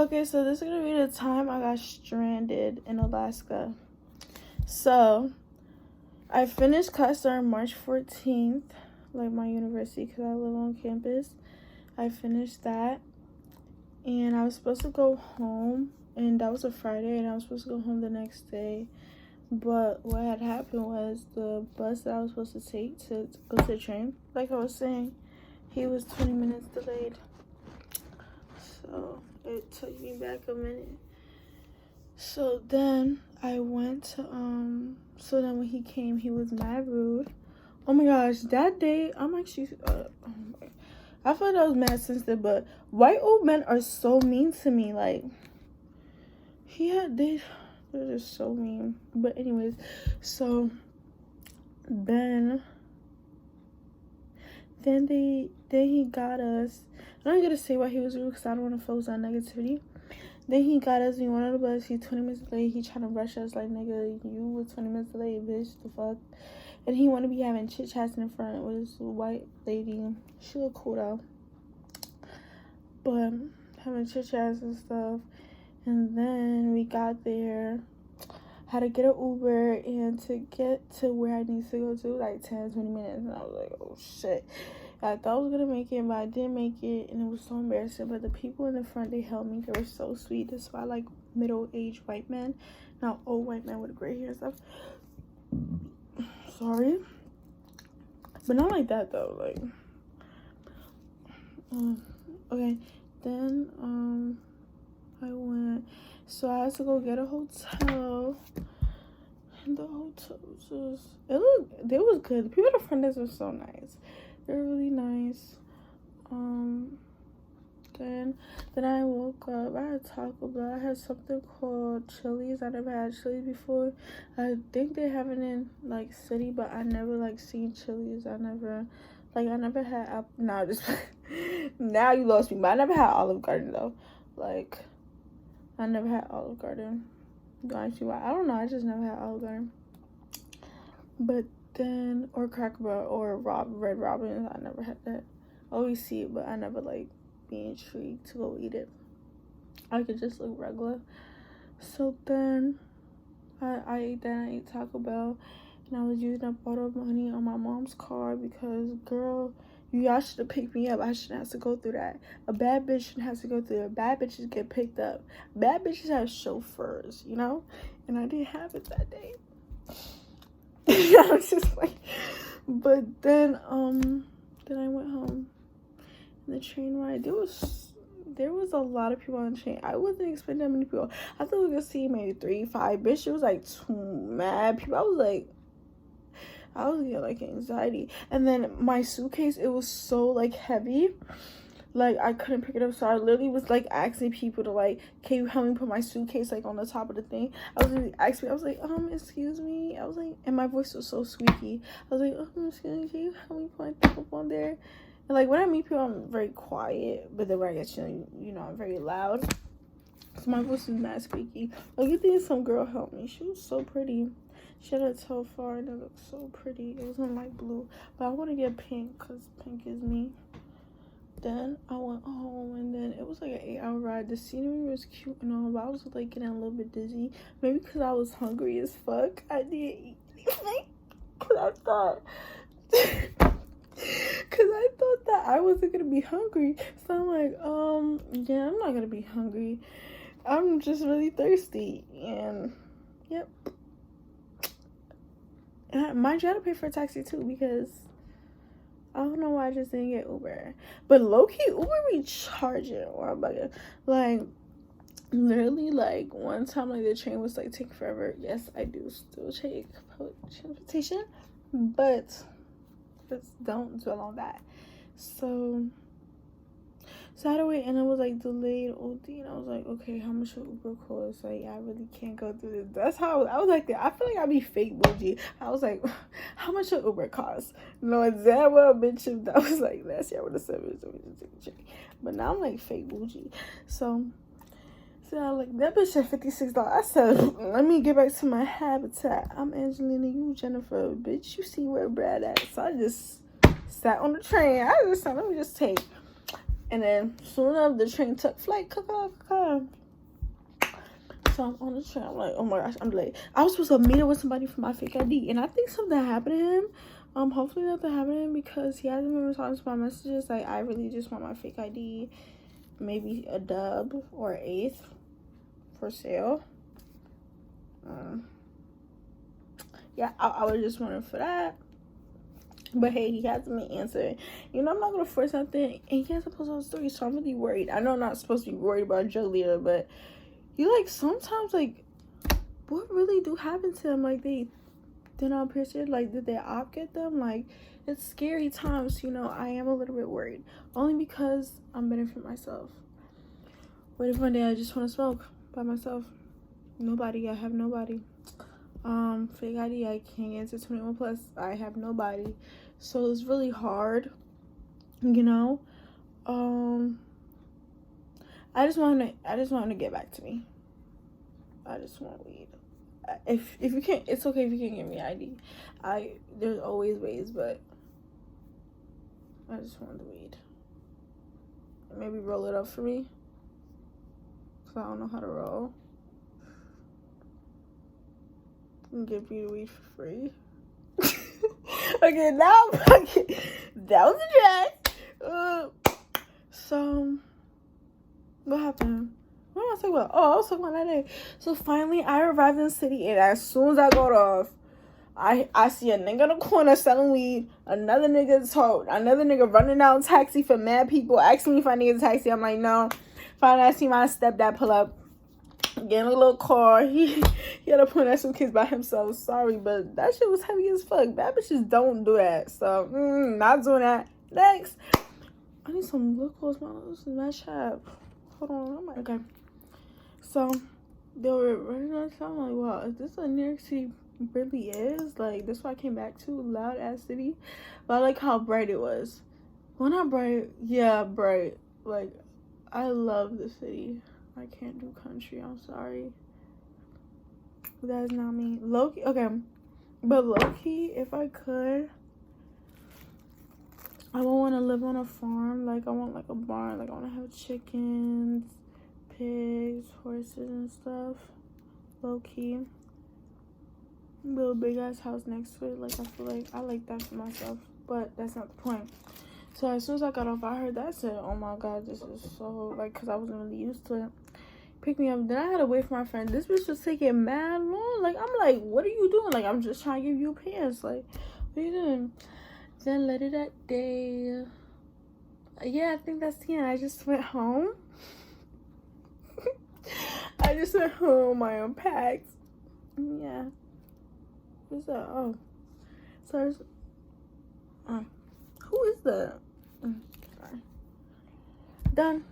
Okay, so this is gonna be the time I got stranded in Alaska. So I finished class on March 14th, like my university, because I live on campus. I finished that, and I was supposed to go home, and that was a Friday, and I was supposed to go home the next day. But what had happened was the bus that I was supposed to take to go to the train, like I was saying, he was 20 minutes delayed. So it took me back a minute. So then I went to, so then when he came, he was mad rude. Oh my gosh, that day, I'm actually, I feel like I was mad sensitive, but white old men are so mean to me. Like, they're just so mean. But anyways, so then he got us. I'm not gonna say why he was rude because I don't want to focus on negativity. Then he got us, we went on the bus, he 20 minutes late, he trying to rush us like, nigga, you was 20 minutes late, bitch, the fuck. And he want to be having chit-chats in front with this white lady. She look cool though. But having chit-chats and stuff. And then we got there, had to get an Uber, and to get to where I need to go to, like 10-20 minutes. And I was like, oh shit. I thought I was gonna make it, but I didn't make it, and it was so embarrassing. But the people in the front, they helped me. They were so sweet. That's why I like middle-aged white men, not old white men with gray hair and stuff. Sorry, but not like that though. Like, okay. Then I went. So I had to go get a hotel. And the hotel was they was good. The people at the front desk were so nice. They're really nice. Then I woke up. I had Taco Bell. I had something called Chili's. I never had Chili's before. I think they have it in like city, but I never like seen Chili's. I never had now you lost me. But I never had Olive Garden though. Like, I never had Olive Garden. Don't ask me why. I don't know. I just never had Olive Garden. But then, or Cracker Barrel or Red Robin, I never had that. I always see it, but I never like be intrigued to go eat it. I could just look regular. So then I ate that. I ate Taco Bell, and I was using up all the money on my mom's card because, girl, y'all should have picked me up. I shouldn't have to go through that. A bad bitch shouldn't have to go through that. Bad bitches get picked up. Bad bitches have chauffeurs, you know? And I didn't have it that day. I was just like, but then I went home. And the train ride, there was a lot of people on the train. I wasn't expecting that many people. I thought we could see maybe 3-5. Bitch, it was like 2 mad people. I was getting like anxiety. And then my suitcase, it was so like heavy, like I couldn't pick it up. So I literally was like asking people to like, can you help me put my suitcase like on the top of the thing? I was really asking. I was like, excuse me. I was like, and my voice was so squeaky. I was like, excuse me, can you help me put my thing up on there? And like when I meet people, I'm very quiet, but then when I get you know, I'm very loud. So my voice is mad squeaky. Like, you think some girl helped me? She was so pretty. She had a toe far and it looked so pretty. It was in light blue, but I want to get pink because pink is me. Then I went home, and then it was like an 8-hour ride. The scenery was cute and all, but I was like getting a little bit dizzy. Maybe because I was hungry as fuck. I didn't eat anything because I thought that I wasn't gonna be hungry. So I'm like, yeah, I'm not gonna be hungry. I'm just really thirsty, and yep. And mind you, I had to pay for a taxi too because I don't know why I just didn't get Uber. But low-key, Uber be charging, or I'm about to, like, literally, like, one time, like, the train was, like, taking forever. Yes, I do still take public transportation, but just don't dwell on that. So I had to wait, and it was, like, delayed OD, and I was like, okay, how much will Uber cost? Like, I really can't go through this. That's how I was like that. I feel like I'd be fake bougie. I was like, how much will Uber cost? No, that well, bitch, if that was like last year, I would have said it. But now I'm like fake bougie. So I like, that bitch said $56. I said, let me get back to my habitat. I'm Angelina, you Jennifer. Bitch, you see where Brad at. So I just sat on the train. I just said, let me just take. And then soon enough, the train took flight. So I'm on the train. I'm like, oh my gosh, I'm late. I was supposed to meet up with somebody for my fake ID, and I think something happened to him. Hopefully nothing happened to him because he hasn't been responding to my messages. Like, I really just want my fake ID, maybe a dub or eighth for sale. Yeah, I was just wondering for that. But hey, he hasn't been answering. You know, I'm not gonna force nothing, and he hasn't posted on story, so I'm really worried. I know I'm not supposed to be worried about a drug leader, but you like sometimes like what really do happen to them? Like they not pierced, like did their op get them? Like it's scary times, you know. I am a little bit worried. Only because I'm benefiting myself. What if one day I just want to smoke by myself? Nobody, I have nobody. Fake ID, I can't get into 21 plus. I have nobody. So it's really hard, you know. I just want to get back to me. I just want weed. If you can't, it's okay if you can't give me ID. There's always ways, but I just want the weed. Maybe roll it up for me, cause I don't know how to roll. And give you the weed for free. Okay, now that was a drag. So what happened? What am I talking about? Oh, I was talking about that day. So finally, I arrived in the city, and as soon as I got off, I see a nigga in the corner selling weed. Another nigga running out taxi for mad people, asking me if I need a taxi. I'm like, no. Finally, I see my stepdad pull up, getting a little car. He had to point at some kids by himself. Sorry, but that shit was heavy as fuck. Bad bitches don't do that. So, not doing that. Next. I need some glucose. This is my shop. Hold on. I'm like, okay. So, they were running on time. I'm like, wow, is this what New York City really is? Like, this is what I came back to. Loud ass city. But I like how bright it was. Well, not bright. Yeah, bright. Like, I love the city. I can't do country. I'm sorry. That is not me. Low-key, okay. But low-key, if I could, I would want to live on a farm. Like, I want, like, a barn. Like, I want to have chickens, pigs, horses, and stuff. Low-key. Little big-ass house next to it. Like, I feel like I like that for myself. But that's not the point. So, as soon as I got off, I heard that. I said, oh, my God, this is so, like, because I wasn't really used to it. Pick me up. Then I had to wait for my friend. This bitch was taking mad long. Like, I'm like, what are you doing? Like, I'm just trying to give you pants. Like, what are you doing? Then later that day, yeah, I think that's the end. I just went home. I just went home. I unpacked. Yeah. Who's that? Oh. So, who is that? Sorry. Done.